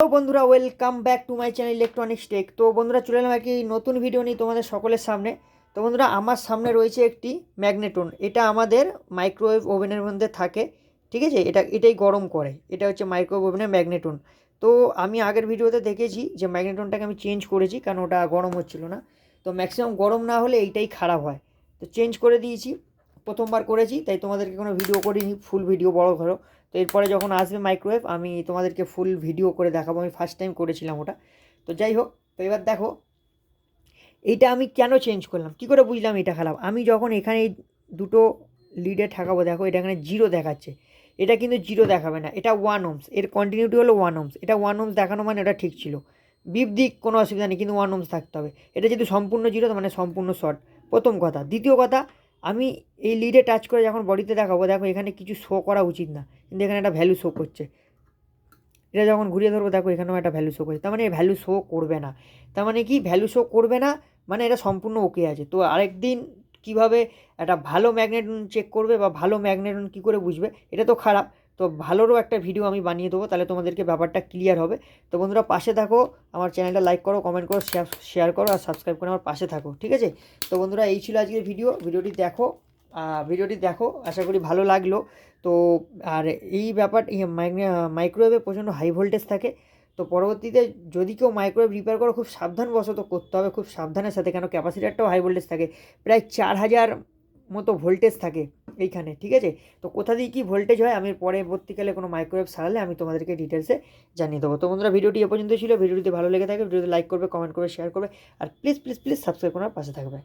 তো বন্ধুরা welcome back to my channel electronics tech. তো বন্ধুরা চলে এলাম একটি নতুন ভিডিও নিয়ে তোমাদের সকলের সামনে। তো বন্ধুরা আমার সামনে রয়েছে একটি ম্যাগনেটন। এটা আমাদের মাইক্রোওয়েভ ওভেনের মধ্যে থাকে, ঠিক আছে। এটাই গরম করে। এটা হচ্ছে মাইক্রোওয়েভ ওভেনের ম্যাগনেটন। তো আমি আগের ভিডিওতে দেখেছি যে ম্যাগনেটনটাকে আমি চেঞ্জ করেছি, কারণ ওটা গরম হচ্ছিল না। তো ম্যাক্সিমাম গরম না হলে এইটাই খারাপ হয়, তো চেঞ্জ করে দিয়েছি। প্রথমবার করেছি তাই তোমাদেরকে কোনো ভিডিও করিনি, ফুল ভিডিও বড় ধরো। তো এরপরে যখন আসবে মাইক্রোওয়েভ আমি তোমাদেরকে ফুল ভিডিও করে দেখাবো। আমি ফার্স্ট টাইম করেছিলাম ওটা। তো যাই হোক, তো এবার দেখো এইটা আমি কেন চেঞ্জ করলাম, কী করে বুঝলাম এটা খারাপ। আমি যখন এখানে এই দুটো লিডে ঠাকাবো, দেখো এটা এখানে জিরো দেখাচ্ছে। এটা কিন্তু জিরো দেখাবে না, এটা 1 ওহমস। এর কন্টিনিউটি হলো 1 ওহমস। এটা 1 ওহমস দেখানো মানে ওটা ঠিক ছিল। বিপ দিক কোনো অসুবিধা নেই, কিন্তু 1 ওহমস থাকতে হবে। এটা যদি সম্পূর্ণ জিরো মানে সম্পূর্ণ শর্ট, প্রথম কথা। দ্বিতীয় কথা, আমি এই লিডে টাচ করে যখন বডিতে দেখাবো, দেখো এখানে কিছু শো করা উচিত না, কিন্তু এখানে একটা ভ্যালু শো করছে। এটা যখন ঘুরিয়ে ধরবো, দেখো এখানেও একটা ভ্যালু শো করছে। তার মানে ভ্যালু শো করবে না। তার মানে কি, ভ্যালু শো করবে না মানে এটা সম্পূর্ণ ওকে আছে। তো আরেকদিন কীভাবে একটা ভালো ম্যাগনেটন চেক করবে বা ভালো ম্যাগনেটন কী করে বুঝবে, এটা তো খারাপ। তো ভালোরও একটা ভিডিও আমি বানিয়ে দেবো, তাহলে তোমাদেরকে ব্যাপারটা ক্লিয়ার হবে। তো বন্ধুরা পাশে থাকো, আমার চ্যানেলটা লাইক করো, কমেন্ট করো, শেয়ার করো আর সাবস্ক্রাইব করে আমার পাশে থাকো, ঠিক আছে। তো বন্ধুরা এই ছিল আজকের ভিডিওটি দেখো, আশা করি ভালো লাগলো। তো আর এই ব্যাপার মাইক্রোওয়েভে প্রচণ্ড হাই ভোল্টেজ থাকে। তো পরবর্তীতে যদি কেউ মাইক্রোওয়েভ রিপেয়ার করো, খুব সাবধানবশত করতে হবে, খুব সাবধানের সাথে, কেন ক্যাপাসিটারটাও হাই ভোল্টেজ থাকে। প্রায় 4000 মতো ভোল্টেজ থাকে এইখানে, ঠিক আছে। তো কোথা দিয়ে কী ভোল্টেজ হয় আমি পরবর্তীকালে কোনো মাইক্রোওয়েভ সারালে আমি তোমাদেরকে ডিটেলসে জানিয়ে দেবো। তো বন্ধুরা ভিডিওটি এ পর্যন্ত ছিল। ভিডিওটি ভালো লেগে থাকে ভিডিওতে লাইক করবে, কমেন্ট করবে, শেয়ার করবে, আর প্লিজ প্লিজ প্লিজ সাবস্ক্রাইব করার পাশে থাকবে।